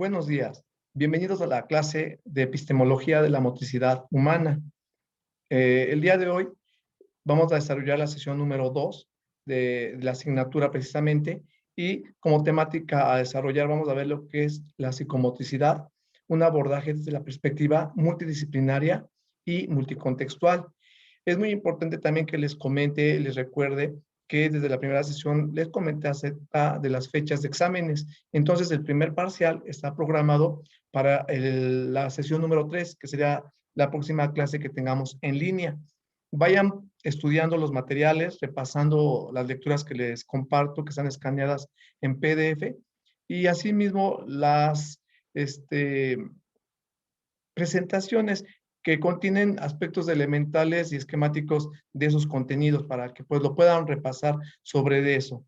Buenos días. Bienvenidos a la clase de epistemología de la motricidad humana. El día de hoy vamos a desarrollar la sesión número 2 de la asignatura precisamente y como temática a desarrollar vamos a ver lo que es la psicomotricidad, un abordaje desde la perspectiva multidisciplinaria y multicontextual. Es muy importante también que les comente, les recuerde que desde la primera sesión les comenté acerca de las fechas de exámenes. Entonces, el primer parcial está programado para la sesión número 3, que sería la próxima clase que tengamos en línea. Vayan estudiando los materiales, repasando las lecturas que les comparto, que están escaneadas en PDF, y asimismo las presentaciones que contienen aspectos elementales y esquemáticos de esos contenidos para que pues lo puedan repasar sobre eso.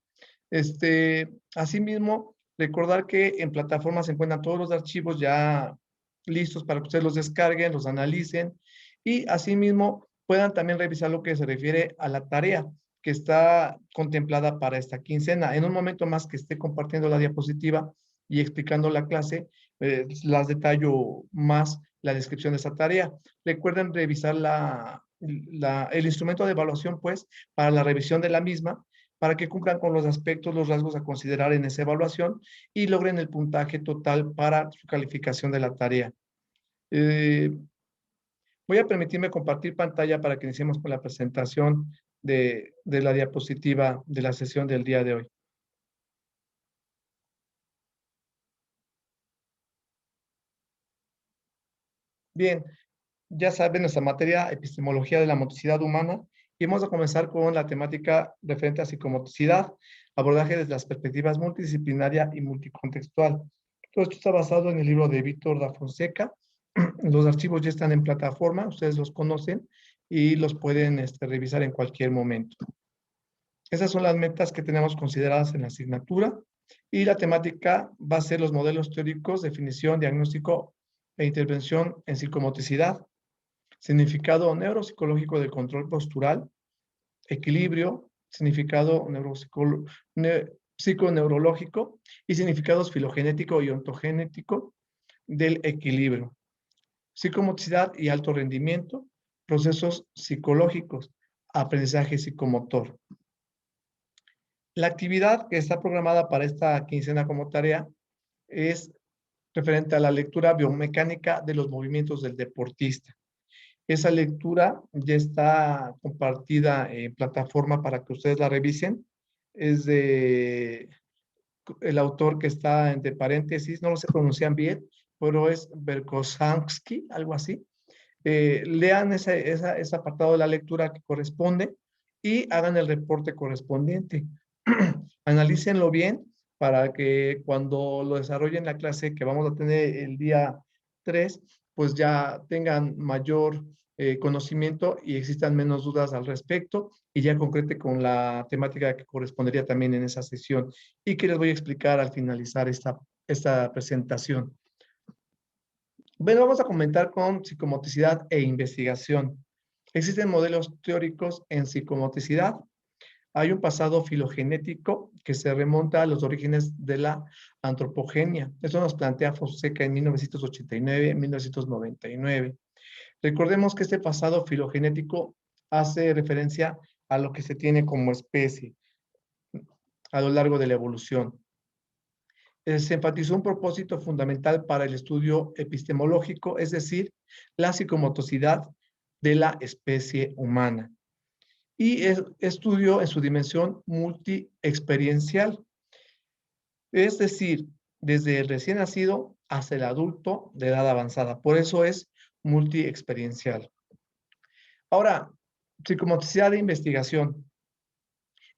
Asimismo, recordar que en plataforma se encuentran todos los archivos ya listos para que ustedes los descarguen, los analicen y asimismo puedan también revisar lo que se refiere a la tarea que está contemplada para esta quincena. En un momento más que esté compartiendo la diapositiva y explicando la clase, las detallo más la descripción de esa tarea. Recuerden revisar el instrumento de evaluación, pues, para la revisión de la misma, para que cumplan con los aspectos, los rasgos a considerar en esa evaluación y logren el puntaje total para su calificación de la tarea. Voy a permitirme compartir pantalla para que iniciemos con la presentación de la diapositiva de la sesión del día de hoy. Bien, ya saben nuestra materia, epistemología de la motricidad humana, y vamos a comenzar con la temática referente a psicomotricidad, abordaje desde las perspectivas multidisciplinaria y multicontextual. Todo esto está basado en el libro de Víctor da Fonseca. Los archivos ya están en plataforma, ustedes los conocen y los pueden revisar en cualquier momento. Esas son las metas que tenemos consideradas en la asignatura y la temática va a ser los modelos teóricos, definición, diagnóstico e intervención en psicomotricidad, significado neuropsicológico del control postural, equilibrio, significado psiconeurológico y significados filogenético y ontogenético del equilibrio, psicomotricidad y alto rendimiento, procesos psicológicos, aprendizaje psicomotor. La actividad que está programada para esta quincena como tarea es referente a la lectura biomecánica de los movimientos del deportista. Esa lectura ya está compartida en plataforma para que ustedes la revisen. Es de el autor que está entre paréntesis, no lo sé pronunciar bien, pero es Berkosanski, algo así. Lean ese apartado de la lectura que corresponde y hagan el reporte correspondiente. Analícenlo bien para que cuando lo desarrollen la clase que vamos a tener el día 3, pues ya tengan mayor conocimiento y existan menos dudas al respecto y ya concrete con la temática que correspondería también en esa sesión y que les voy a explicar al finalizar esta presentación. Bueno, vamos a comentar con psicomotricidad e investigación. Existen modelos teóricos en psicomotricidad. Hay un pasado filogenético que se remonta a los orígenes de la antropogenia. Esto nos plantea Fonseca en 1989, 1999. Recordemos que este pasado filogenético hace referencia a lo que se tiene como especie a lo largo de la evolución. Se enfatizó un propósito fundamental para el estudio epistemológico, es decir, la psicomotricidad de la especie humana. Y estudio en su dimensión multiexperiencial, es decir, desde el recién nacido hasta el adulto de edad avanzada. Por eso es multiexperiencial. Ahora, psicomotricidad de investigación.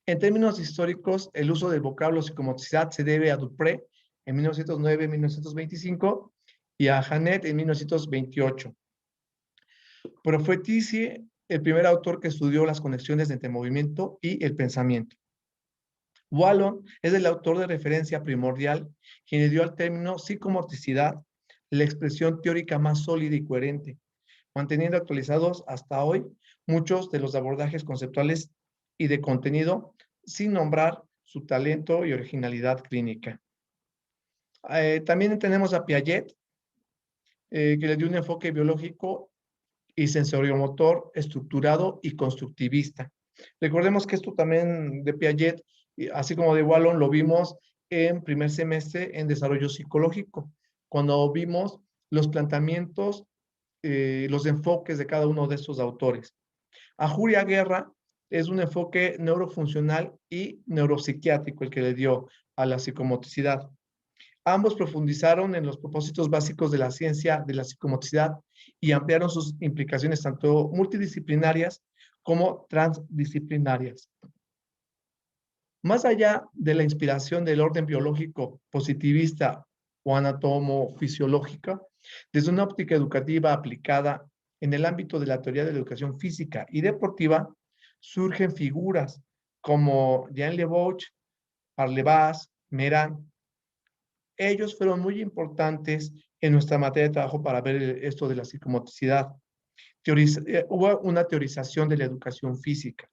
En términos históricos, el uso del vocablo psicomotricidad se debe a Dupré en 1909-1925 y a Janet en 1928. Pero fue Tissier el primer autor que estudió las conexiones entre movimiento y el pensamiento. Wallon es el autor de referencia primordial quien le dio al término psicomotricidad la expresión teórica más sólida y coherente, manteniendo actualizados hasta hoy muchos de los abordajes conceptuales y de contenido sin nombrar su talento y originalidad clínica. También tenemos a Piaget, que le dio un enfoque biológico y sensoriomotor estructurado y constructivista. Recordemos que esto también de Piaget, así como de Wallon, lo vimos en primer semestre en desarrollo psicológico, cuando vimos los planteamientos, los enfoques de cada uno de estos autores. A Julia Guerra es un enfoque neurofuncional y neuropsiquiátrico el que le dio a la psicomotricidad. Ambos profundizaron en los propósitos básicos de la ciencia de la psicomotricidad y ampliaron sus implicaciones tanto multidisciplinarias como transdisciplinarias. Más allá de la inspiración del orden biológico positivista o anatomo-fisiológica, desde una óptica educativa aplicada en el ámbito de la teoría de la educación física y deportiva, surgen figuras como Jean Leboeuf, Parlevas, Meran. Ellos fueron muy importantes en nuestra materia de trabajo para ver esto de la psicomotricidad. Hubo una teorización de la educación física.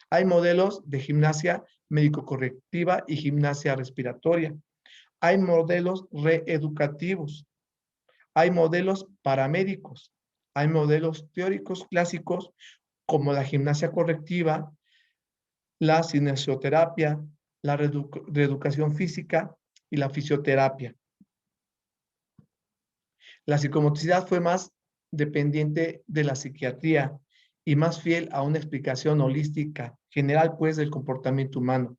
Hay modelos de gimnasia médico-correctiva y gimnasia respiratoria. Hay modelos reeducativos. Hay modelos paramédicos. Hay modelos teóricos clásicos como la gimnasia correctiva, la cinesioterapia, la reeducación física y la fisioterapia. La psicomotricidad fue más dependiente de la psiquiatría y más fiel a una explicación holística, general pues del comportamiento humano.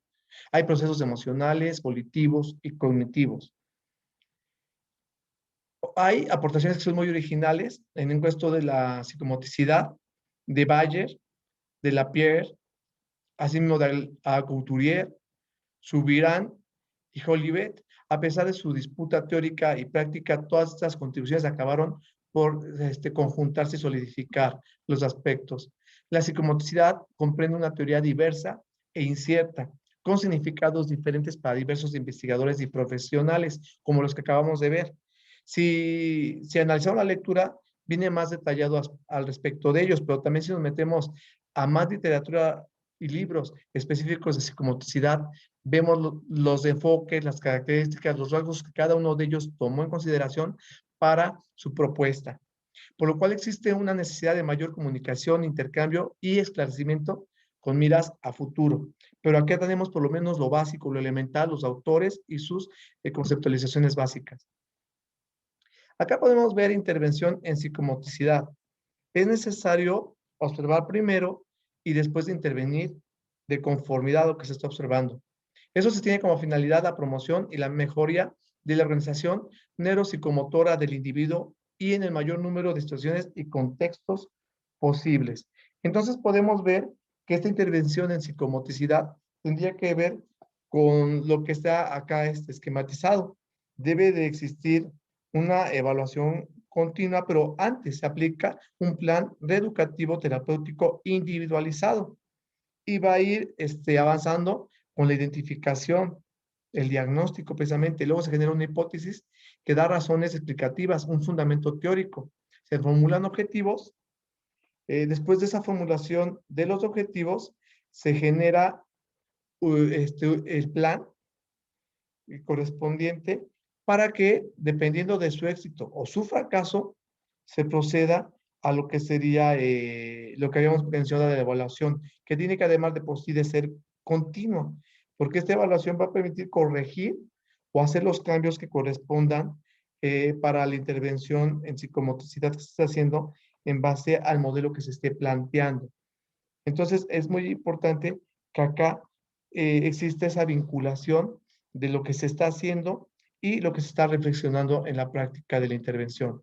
Hay procesos emocionales, volitivos y cognitivos. Hay aportaciones que son muy originales en el puesto de la psicomotricidad, de Bayer, de Lapierre, así mismo de Couturier, Subirán y Jolivet. A pesar de su disputa teórica y práctica, todas estas contribuciones acabaron por conjuntarse y solidificar los aspectos. La psicomotricidad comprende una teoría diversa e incierta, con significados diferentes para diversos investigadores y profesionales, como los que acabamos de ver. Si analizamos la lectura, viene más detallado al respecto de ellos, pero también si nos metemos a más literatura y libros específicos de psicomotricidad, vemos los enfoques, las características, los rasgos que cada uno de ellos tomó en consideración para su propuesta. Por lo cual existe una necesidad de mayor comunicación, intercambio y esclarecimiento con miras a futuro. Pero aquí tenemos por lo menos lo básico, lo elemental, los autores y sus conceptualizaciones básicas. Acá podemos ver intervención en psicomotricidad. Es necesario observar primero y después de intervenir de conformidad a lo que se está observando. Eso se tiene como finalidad la promoción y la mejoría de la organización neuropsicomotora del individuo y en el mayor número de situaciones y contextos posibles. Entonces podemos ver que esta intervención en psicomotricidad tendría que ver con lo que está acá esquematizado. Debe de existir una evaluación continua, pero antes se aplica un plan reeducativo terapéutico individualizado y va a ir avanzando con la identificación, el diagnóstico precisamente. Luego se genera una hipótesis que da razones explicativas, un fundamento teórico. Se formulan objetivos. Después de esa formulación de los objetivos, se genera el plan correspondiente para que, dependiendo de su éxito o su fracaso, se proceda a lo que sería lo que habíamos mencionado de la evaluación, que tiene que además de por sí de ser continua, porque esta evaluación va a permitir corregir o hacer los cambios que correspondan para la intervención en psicomotricidad que se está haciendo en base al modelo que se esté planteando. Entonces, es muy importante que acá existe esa vinculación de lo que se está haciendo y lo que se está reflexionando en la práctica de la intervención.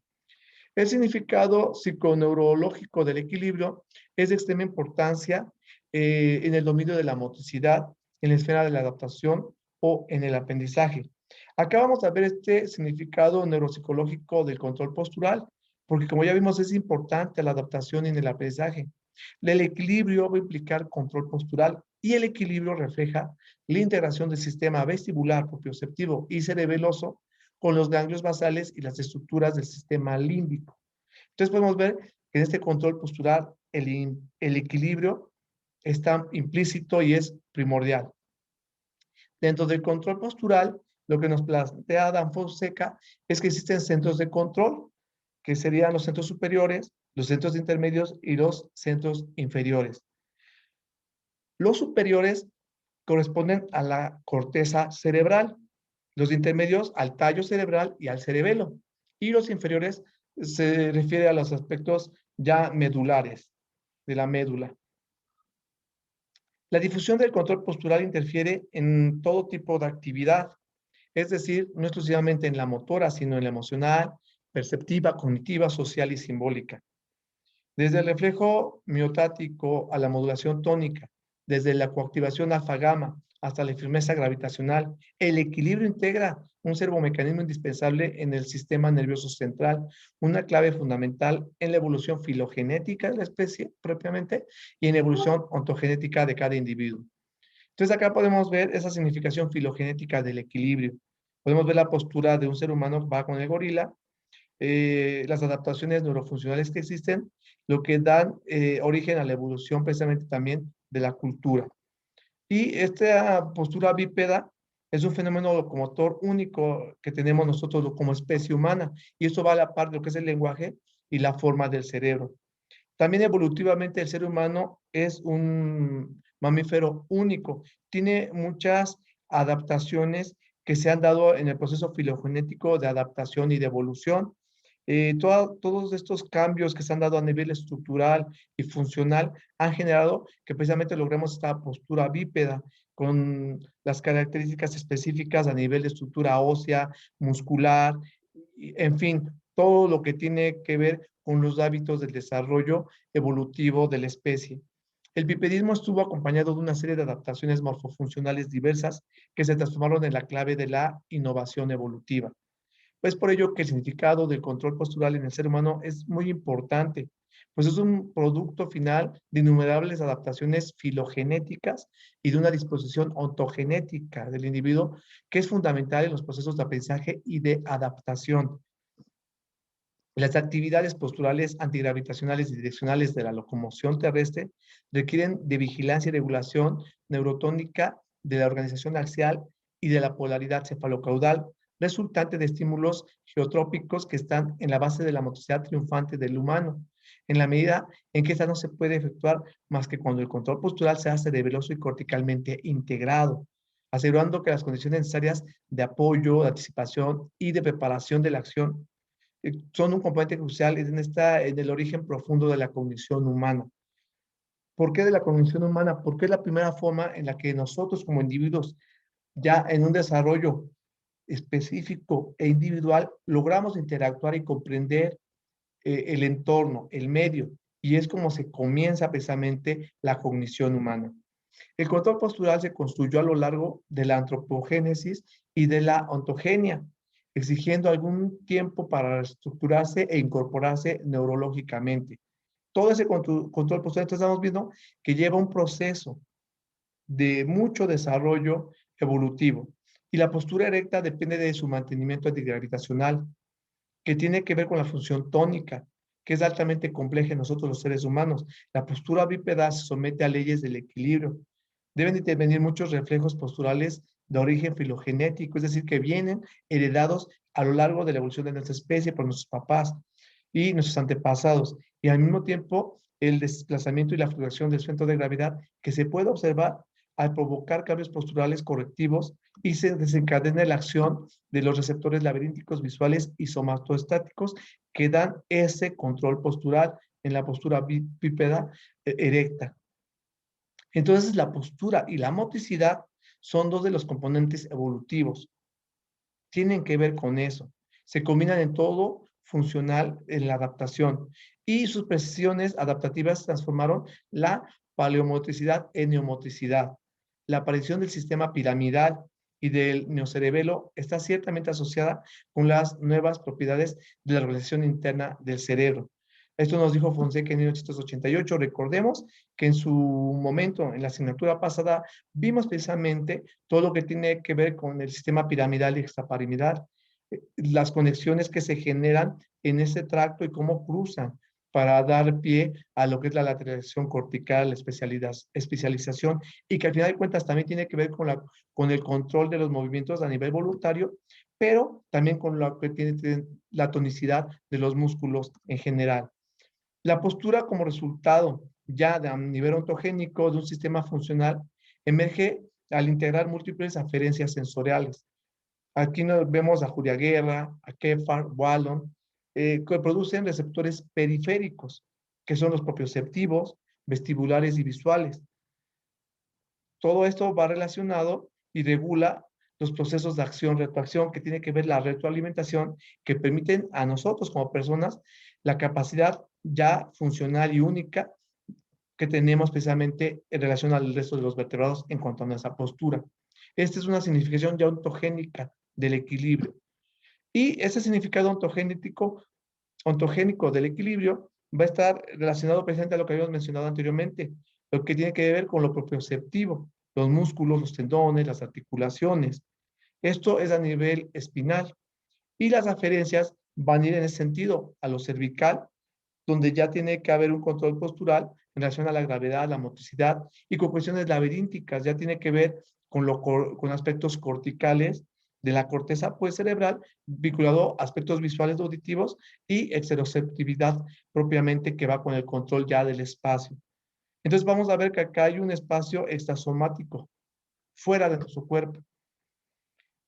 El significado psiconeurológico del equilibrio es de extrema importancia en el dominio de la motricidad, en la esfera de la adaptación o en el aprendizaje. Acá vamos a ver este significado neuropsicológico del control postural, porque como ya vimos es importante la adaptación en el aprendizaje. El equilibrio va a implicar control postural y el equilibrio refleja la integración del sistema vestibular, propioceptivo y cerebeloso con los ganglios basales y las estructuras del sistema límbico. Entonces podemos ver que en este control postural el equilibrio está implícito y es primordial. Dentro del control postural Lo que nos plantea Adán Fonseca es que existen centros de control, que serían los centros superiores, los centros intermedios y los centros inferiores. Los superiores corresponden a la corteza cerebral, los intermedios al tallo cerebral y al cerebelo, y los inferiores se refiere a los aspectos ya medulares de la médula. La difusión del control postural interfiere en todo tipo de actividad, es decir, no exclusivamente en la motora, sino en la emocional, perceptiva, cognitiva, social y simbólica. Desde el reflejo miotático a la modulación tónica, desde la coactivación alfa-gama hasta la firmeza gravitacional, el equilibrio integra un servomecanismo indispensable en el sistema nervioso central, una clave fundamental en la evolución filogenética de la especie propiamente y en la evolución ontogenética de cada individuo. Entonces acá podemos ver esa significación filogenética del equilibrio. Podemos ver la postura de un ser humano, va con el gorila, las adaptaciones neurofuncionales que existen, lo que dan origen a la evolución precisamente también de la cultura. Y esta postura bípeda es un fenómeno locomotor único que tenemos nosotros como especie humana, y eso va a la par de lo que es el lenguaje y la forma del cerebro. También evolutivamente el ser humano es un mamífero único, tiene muchas adaptaciones que se han dado en el proceso filogenético de adaptación y de evolución. Todos estos cambios que se han dado a nivel estructural y funcional han generado que precisamente logremos esta postura bípeda con las características específicas a nivel de estructura ósea, muscular, en fin, todo lo que tiene que ver con los hábitos del desarrollo evolutivo de la especie. El bipedismo estuvo acompañado de una serie de adaptaciones morfofuncionales diversas que se transformaron en la clave de la innovación evolutiva. Es por ello que el significado del control postural en el ser humano es muy importante, pues es un producto final de innumerables adaptaciones filogenéticas y de una disposición ontogenética del individuo que es fundamental en los procesos de aprendizaje y de adaptación. Las actividades posturales antigravitacionales y direccionales de la locomoción terrestre requieren de vigilancia y regulación neurotónica de la organización axial y de la polaridad cefalocaudal, resultante de estímulos geotrópicos que están en la base de la motricidad triunfante del humano, en la medida en que esta no se puede efectuar más que cuando el control postural se hace cerebeloso y corticalmente integrado, asegurando que las condiciones necesarias de apoyo, de anticipación y de preparación de la acción son un componente crucial en el origen profundo de la cognición humana. ¿Por qué de la cognición humana? Porque es la primera forma en la que nosotros como individuos, ya en un desarrollo específico e individual, logramos interactuar y comprender el entorno, el medio, y es como se comienza precisamente la cognición humana. El control postural se construyó a lo largo de la antropogénesis y de la ontogenia, exigiendo algún tiempo para estructurarse e incorporarse neurológicamente. Todo ese control postural, entonces estamos viendo que lleva un proceso de mucho desarrollo evolutivo. Y la postura erecta depende de su mantenimiento antigravitacional, que tiene que ver con la función tónica, que es altamente compleja en nosotros los seres humanos. La postura bípeda se somete a leyes del equilibrio. Deben intervenir muchos reflejos posturales de origen filogenético, es decir, que vienen heredados a lo largo de la evolución de nuestra especie por nuestros papás y nuestros antepasados. Y al mismo tiempo, el desplazamiento y la fluctuación del centro de gravedad que se puede observar al provocar cambios posturales correctivos y se desencadena la acción de los receptores laberínticos visuales y somatoestáticos que dan ese control postural en la postura bípeda erecta. Entonces, la postura y la motricidad son dos de los componentes evolutivos. Tienen que ver con eso. Se combinan en todo funcional en la adaptación y sus precisiones adaptativas transformaron la paleomotricidad en neomotricidad. La aparición del sistema piramidal y del neocerebelo está ciertamente asociada con las nuevas propiedades de la organización interna del cerebro. Esto nos dijo Fonseca en 1988. Recordemos que en su momento, en la asignatura pasada, vimos precisamente todo lo que tiene que ver con el sistema piramidal y extrapiramidal, las conexiones que se generan en ese tracto y cómo cruzan para dar pie a lo que es la lateralización cortical, la especialización, y que al final de cuentas también tiene que ver con el control de los movimientos a nivel voluntario, pero también con lo que tiene la tonicidad de los músculos en general. La postura como resultado ya de a nivel ontogénico de un sistema funcional emerge al integrar múltiples aferencias sensoriales. Aquí nos vemos a Julia Guerra, a Kefar, Wallon, que producen receptores periféricos, que son los propioceptivos, vestibulares y visuales. Todo esto va relacionado y regula los procesos de acción-retroacción que tiene que ver la retroalimentación que permiten a nosotros como personas la capacidad ya funcional y única que tenemos precisamente en relación al resto de los vertebrados en cuanto a nuestra postura. Esta es una significación ya ontogénica del equilibrio. Y ese significado ontogénico del equilibrio va a estar relacionado precisamente a lo que habíamos mencionado anteriormente, lo que tiene que ver con lo propioceptivo, los músculos, los tendones, las articulaciones. Esto es a nivel espinal. Y las aferencias van a ir en ese sentido, a lo cervical, donde ya tiene que haber un control postural en relación a la gravedad, la motricidad y con cuestiones laberínticas, ya tiene que ver con aspectos corticales de la corteza pues, cerebral, vinculado a aspectos visuales auditivos y exteroceptividad propiamente que va con el control ya del espacio. Entonces vamos a ver que acá hay un espacio extrasomático fuera de nuestro cuerpo.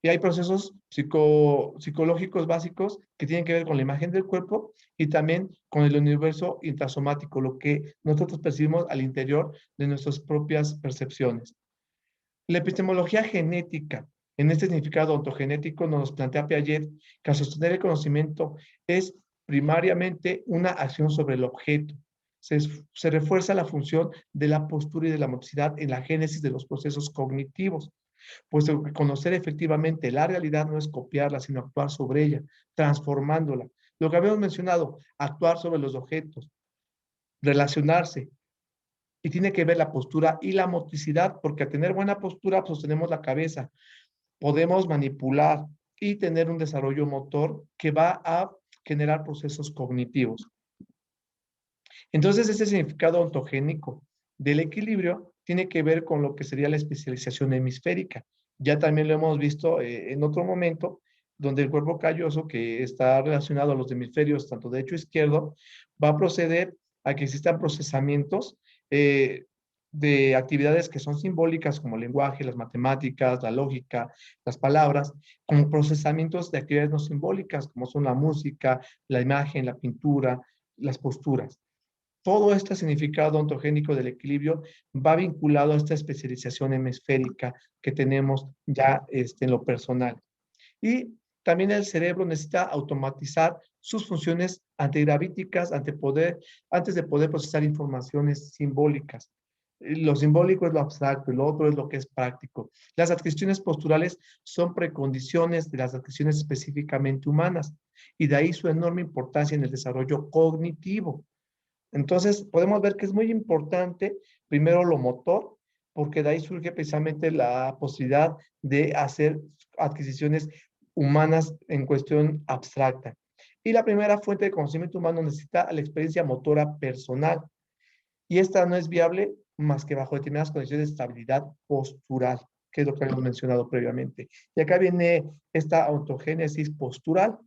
Y hay procesos psicológicos básicos que tienen que ver con la imagen del cuerpo y también con el universo intrasomático, lo que nosotros percibimos al interior de nuestras propias percepciones. La epistemología genética, en este significado ontogenético, nos plantea Piaget que al sostener el conocimiento es primariamente una acción sobre el objeto. Se refuerza la función de la postura y de la motricidad en la génesis de los procesos cognitivos, puesto que conocer efectivamente la realidad no es copiarla, sino actuar sobre ella, transformándola. Lo que habíamos mencionado, actuar sobre los objetos, relacionarse, y tiene que ver la postura y la motricidad, porque al tener buena postura sostenemos la cabeza, podemos manipular y tener un desarrollo motor que va a generar procesos cognitivos. Entonces, ese significado ontogénico del equilibrio tiene que ver con lo que sería la especialización hemisférica. Ya también lo hemos visto en otro momento, donde el cuerpo calloso, que está relacionado a los hemisferios, tanto derecho e izquierdo, va a proceder a que existan procesamientos de actividades que son simbólicas, como el lenguaje, las matemáticas, la lógica, las palabras, como procesamientos de actividades no simbólicas, como son la música, la imagen, la pintura, las posturas. Todo este significado ontogénico del equilibrio va vinculado a esta especialización hemisférica que tenemos ya en lo personal. Y también el cerebro necesita automatizar sus funciones antigravíticas antes de poder procesar informaciones simbólicas. Lo simbólico es lo abstracto y lo otro es lo que es práctico. Las adquisiciones posturales son precondiciones de las adquisiciones específicamente humanas y de ahí su enorme importancia en el desarrollo cognitivo. Entonces, podemos ver que es muy importante, primero lo motor, porque de ahí surge precisamente la posibilidad de hacer adquisiciones humanas en cuestión abstracta. Y la primera fuente de conocimiento humano necesita la experiencia motora personal. Y esta no es viable más que bajo determinadas condiciones de estabilidad postural, que es lo que habíamos mencionado previamente. Y acá viene esta autogénesis postural,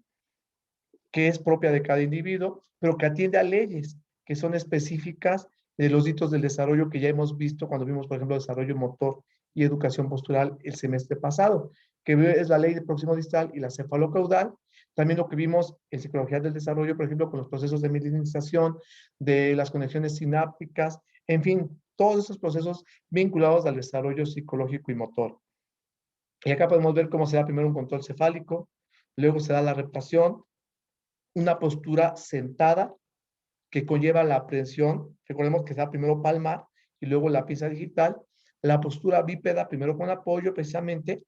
que es propia de cada individuo, pero que atiende a leyes que son específicas de los hitos del desarrollo que ya hemos visto cuando vimos, por ejemplo, desarrollo motor y educación postural el semestre pasado, que es la ley de próximo distal y la cefalocaudal. También lo que vimos en psicología del desarrollo, por ejemplo, con los procesos de mielinización, de las conexiones sinápticas, en fin, todos esos procesos vinculados al desarrollo psicológico y motor. Y acá podemos ver cómo se da primero un control cefálico, luego se da la reptación, una postura sentada que conlleva la aprehensión. Recordemos que está primero palmar y luego la pieza digital. La postura bípeda, primero con apoyo precisamente,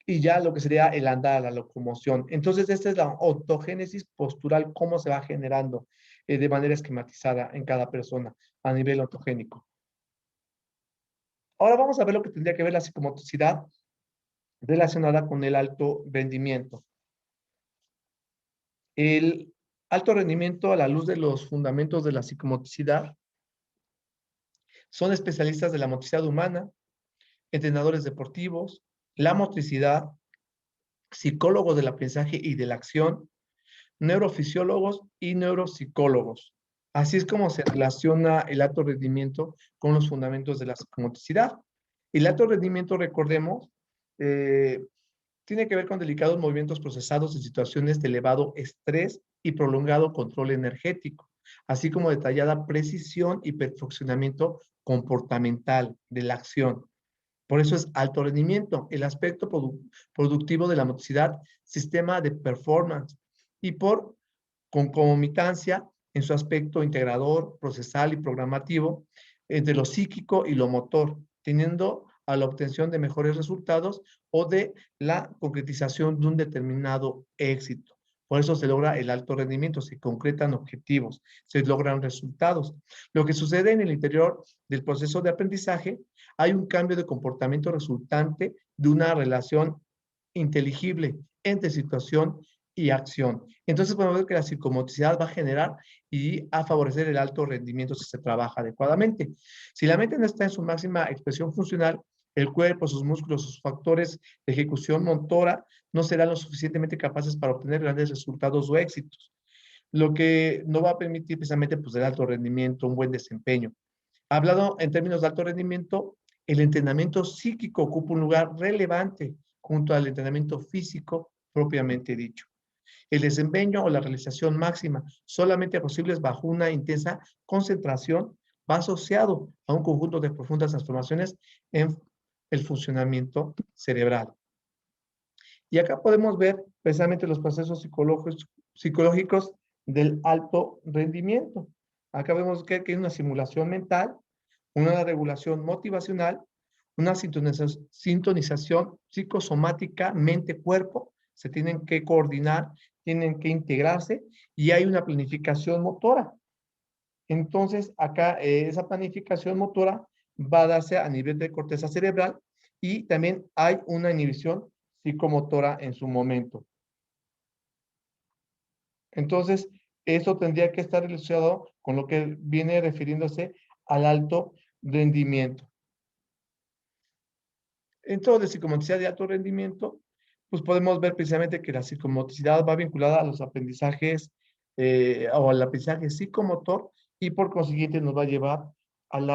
y ya lo que sería el andar, la locomoción. Entonces, esta es la ontogénesis postural, cómo se va generando de manera esquematizada en cada persona a nivel ontogénico. Ahora vamos a ver lo que tendría que ver la psicomotricidad relacionada con el alto rendimiento. Alto rendimiento a la luz de los fundamentos de la psicomotricidad. Son especialistas de la motricidad humana, entrenadores deportivos, la motricidad, psicólogos del aprendizaje y de la acción, neurofisiólogos y neuropsicólogos. Así es como se relaciona el alto rendimiento con los fundamentos de la psicomotricidad. El alto rendimiento, recordemos, eh, tiene que ver con delicados movimientos procesados en situaciones de elevado estrés y prolongado control energético, así como detallada precisión y perfeccionamiento comportamental de la acción. Por eso es alto rendimiento, el aspecto productivo de la motricidad, sistema de performance, y por concomitancia en su aspecto integrador, procesal y programativo entre lo psíquico y lo motor, teniendo a la obtención de mejores resultados o de la concretización de un determinado éxito. Por eso se logra el alto rendimiento, se concretan objetivos, se logran resultados. Lo que sucede en el interior del proceso de aprendizaje, hay un cambio de comportamiento resultante de una relación inteligible entre situación y acción. Entonces podemos ver que la psicomotricidad va a generar y a favorecer el alto rendimiento si se trabaja adecuadamente. Si la mente no está en su máxima expresión funcional, el cuerpo, sus músculos, sus factores de ejecución motora no serán lo suficientemente capaces para obtener grandes resultados o éxitos, lo que no va a permitir precisamente pues, el alto rendimiento, un buen desempeño. Hablado en términos de alto rendimiento, el entrenamiento psíquico ocupa un lugar relevante junto al entrenamiento físico propiamente dicho. El desempeño o la realización máxima solamente posibles bajo una intensa concentración va asociado a un conjunto de profundas transformaciones en el funcionamiento cerebral. Y acá podemos ver precisamente los procesos psicológicos del alto rendimiento. Acá vemos que hay una simulación mental, una regulación motivacional, una sintonización psicosomática, mente-cuerpo, se tienen que coordinar, tienen que integrarse y hay una planificación motora. Entonces, acá esa planificación motora va a darse a nivel de corteza cerebral y también hay una inhibición psicomotora en su momento. Entonces, eso tendría que estar relacionado con lo que viene refiriéndose al alto rendimiento. Dentro de psicomotricidad de alto rendimiento, pues podemos ver precisamente que la psicomotricidad va vinculada a los aprendizajes o al aprendizaje psicomotor y por consiguiente nos va a llevar al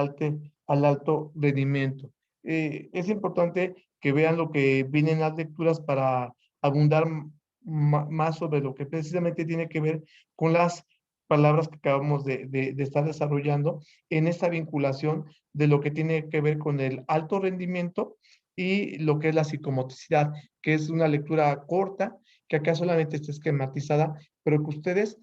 alto rendimiento. Es importante que vean lo que vienen las lecturas para abundar más sobre lo que precisamente tiene que ver con las palabras que acabamos de estar desarrollando en esta vinculación de lo que tiene que ver con el alto rendimiento y lo que es la psicomotricidad, que es una lectura corta, que acá solamente está esquematizada, pero que ustedes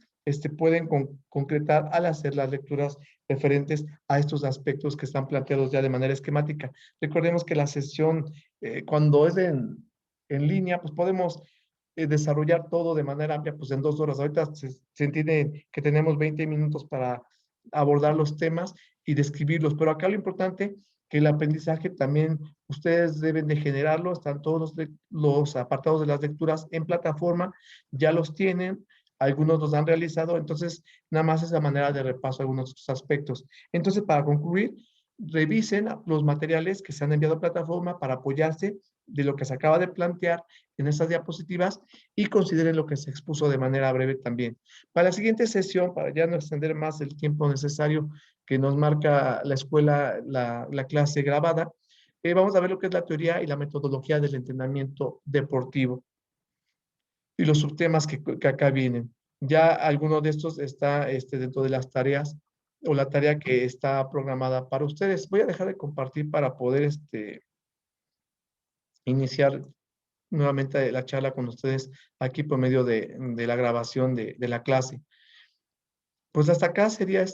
pueden concretar al hacer las lecturas referentes a estos aspectos que están planteados ya de manera esquemática. Recordemos que la sesión, cuando es en línea, pues podemos desarrollar todo de manera amplia, pues en 2 horas. Ahorita se entiende que tenemos 20 minutos para abordar los temas y describirlos, pero acá lo importante que el aprendizaje también ustedes deben de generarlo, están todos los apartados de las lecturas en plataforma, ya los tienen, algunos los han realizado, entonces nada más es la manera de repaso algunos de estos aspectos. Entonces, para concluir, revisen los materiales que se han enviado a plataforma para apoyarse de lo que se acaba de plantear en estas diapositivas y consideren lo que se expuso de manera breve también. Para la siguiente sesión, para ya no extender más el tiempo necesario que nos marca la escuela, la clase grabada, vamos a ver lo que es la teoría y la metodología del entrenamiento deportivo y los subtemas que acá vienen. Ya alguno de estos está dentro de las tareas o la tarea que está programada para ustedes. Voy a dejar de compartir para poder iniciar nuevamente la charla con ustedes aquí por medio de la grabación de la clase. Pues hasta acá sería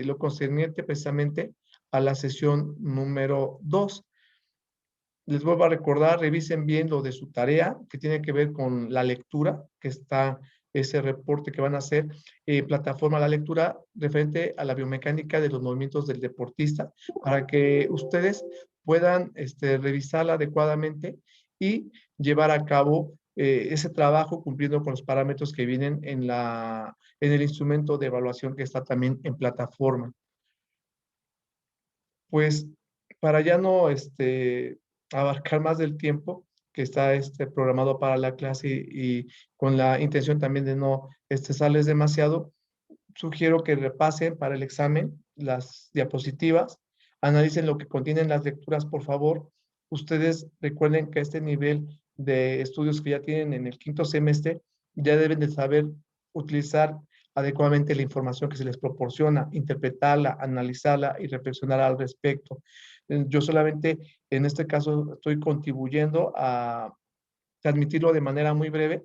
lo concerniente precisamente a la sesión número 2. Les vuelvo a recordar, revisen bien lo de su tarea, que tiene que ver con la lectura, que está ese reporte que van a hacer, plataforma la lectura referente a la biomecánica de los movimientos del deportista, para que ustedes puedan revisarla adecuadamente y llevar a cabo ese trabajo cumpliendo con los parámetros que vienen en el instrumento de evaluación que está también en plataforma. Pues para ya no abarcar más del tiempo que está programado para la clase y con la intención también de no sales demasiado, sugiero que repasen para el examen las diapositivas, analicen lo que contienen las lecturas, por favor. Ustedes recuerden que este nivel de estudios que ya tienen en el quinto semestre, ya deben de saber utilizar adecuadamente la información que se les proporciona, interpretarla, analizarla y reflexionar al respecto. Yo solamente en este caso estoy contribuyendo a transmitirlo de manera muy breve,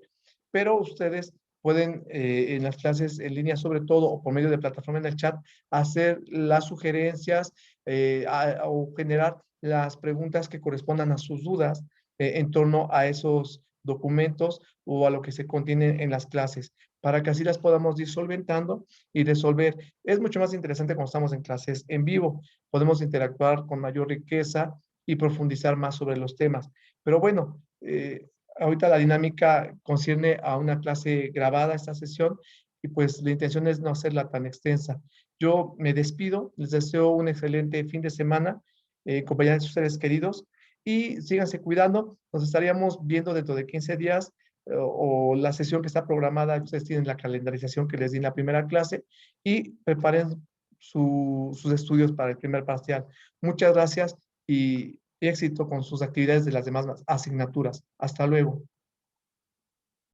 pero ustedes pueden en las clases en línea sobre todo o por medio de plataforma en el chat hacer las sugerencias o generar las preguntas que correspondan a sus dudas en torno a esos documentos o a lo que se contiene en las clases, para que así las podamos ir solventando y resolver. Es mucho más interesante cuando estamos en clases en vivo, podemos interactuar con mayor riqueza y profundizar más sobre los temas. Pero bueno, ahorita la dinámica concierne a una clase grabada, esta sesión, y pues la intención es no hacerla tan extensa. Yo me despido, les deseo un excelente fin de semana, compañía de sus seres queridos, y síganse cuidando. Nos estaríamos viendo dentro de 15 días o la sesión que está programada. Ustedes tienen la calendarización que les di en la primera clase y preparen sus estudios para el primer parcial. Muchas gracias y éxito con sus actividades de las demás asignaturas. Hasta luego.